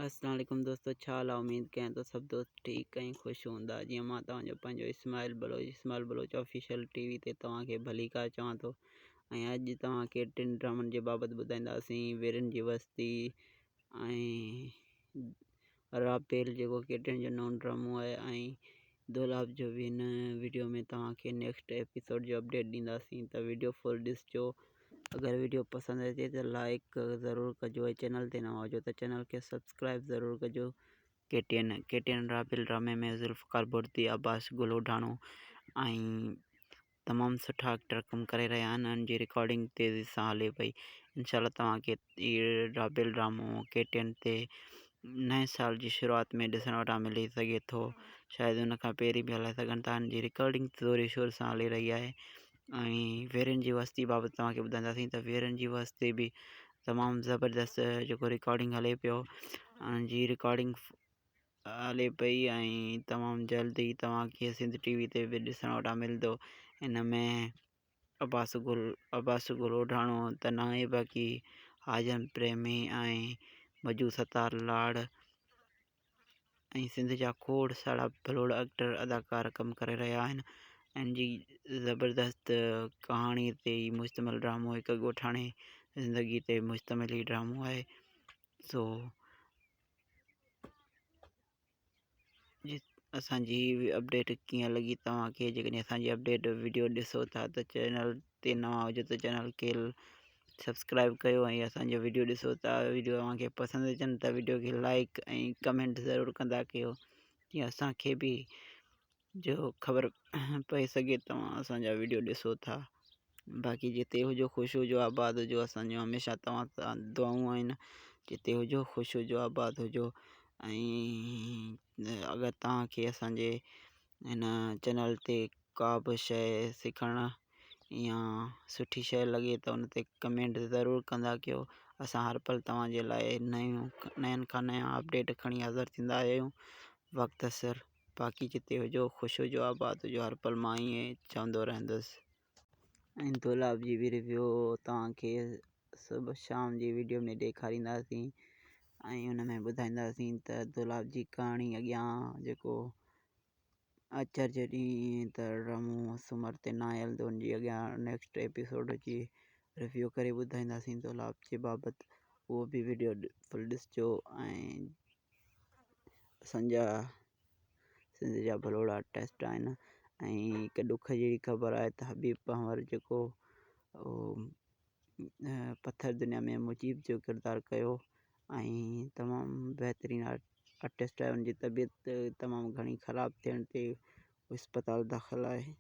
अस्सलाम वालेकुम दोस्तों, छा हाल आहे? उम्मीद कयां तो सब दोस्त ठीक ऐं ख़ुशि हूंदा। जीअं मां तव्हांजो पंहिंजो इस्माइल बलोच ऑफिशियल टीवी ते तव्हांखे भली कार चवां थो। ऐं अॼु तव्हांखे टिनि ड्रामनि जे बाबति ॿुधाईंदासीं। वीरनि जी वस्ती ऐं रापेल जेको केटिन जो नओं ड्रामो आहे, ऐं दोलाब जो बि हिन वीडियो में तव्हांखे नेक्स्ट एपिसोड जो अपडेट ॾींदासीं। त वीडियो फुल ॾिसिजो। अगर वीडियो पसंद अचे तो लाइक ज़रूर कजो। चैनल ते नवा हुजो तो चैनल के सब्सक्राइब ज़रूर कजो। केटीएन रापेल ड्रामे में ज़ुल्फ़कार बुर्दी, अब्बास गुलोढाणो ऐं तमामु सुठा एक्टर कम करे रहिया आहिनि। उनजी रिकॉर्डिंग तेज़ी सां हले पई। इंशाल्लाह तव्हांखे इहो रापेल ड्रामो केटीएन ते नए साल जी शुरुआत में ॾिसण वटां मिली सघे थो। शायदि उन खां पहिरीं बि हलाए सघनि था। इनजी रिकॉर्डिंग ज़ोरी शोर सां हली रही आहे। ऐं वीरनि जी वस्ती बाबति तव्हांखे ॿुधाईंदासीं। त वीरनि जी वस्ती बि तमामु ज़बरदस्त जेको रिकॉर्डिंग हले पियो, उनजी रिकॉर्डिंग हले पई ऐं तमामु जल्दी तव्हांखे सिंध टीवी ते बि ॾिसण वटां मिलंदो। इन में अब्बास गुलोढाणो, तनाए बाकी, आजम प्रेमी ऐं मजू सतार लाड़ ऐं सिंध जा खोड़ सारा भलोड़ एक्टर अदाकार कम करे रहिया आहिनि। इनजी ज़बरदस्त कहाणी ते मुश्तमिल ड्रामो, हिकु ॻोठाणे ज़िंदगी ते मुश्तमिल ही ड्रामो आहे। सो असांजी अपडेट कीअं लॻी तव्हांखे? जेकॾहिं असांजी अपडेट वीडियो ॾिसो था त चैनल ते नवां हुजो त चैनल खे सब्सक्राइब कयो। ऐं असांजो वीडियो ॾिसो था, वीडियो तव्हांखे पसंदि अचनि त वीडियो खे लाइक ऐं कमेंट ज़रूरु कंदा कयो, जीअं असांखे बि जो ख़बर पई सघे तव्हां असांजा वीडियो ॾिसो था। बाक़ी जिते हुजो ख़ुशि हुजो, आबाद हुजो। असांजो हमेशह तव्हां सां दुआऊं आहिनि। जिते हुजो ख़ुशि हुजो, आबाद हुजो। ऐं अगरि तव्हांखे असांजे हिन चैनल ते का बि शइ सिखणु या सुठी शइ लॻे त उन ते कमेंट ज़रूरु कंदा कयो। असां हर पल तव्हांजे लाइ नयनि खां नया अपडेट खणी हाज़िर थींदा आहियूं वक़्त सिर। बाक़ी जिते हुजो ख़ुशि हुजो, आबाद हुजो। हर पल मां ईअं चवंदो रहंदुसि। ऐं दोलाब जी बि रिव्यू तव्हांखे सुबुह शाम जी वीडियो में ॾेखारींदासीं ऐं उन में ॿुधाईंदासीं त दोलाब जी कहाणी अॻियां जेको अचर जॾहिं त ड्रामो सूमर ते न हलंदो, उनजी अॻियां नेक्स्ट एपिसोड जी रिव्यू करे ॿुधाईंदासीं दोलाब जे बाबति। उहो बि वीडियो फुल ॾिसिजो। ऐं असांजा सिंध जा भलोड़ा टेस्ट आहिनि। ऐं हिकु ॾुख जहिड़ी ख़बर आहे त हबीब पंवर जेको पत्थर दुनिया में मुजीब जो किरदारु कयो ऐं तमामु बहितरीनु आर्टिस्ट आहे। उनजी तबियत तमामु घणी ख़राबु थियण ते इस्पताल दाख़िल आहे।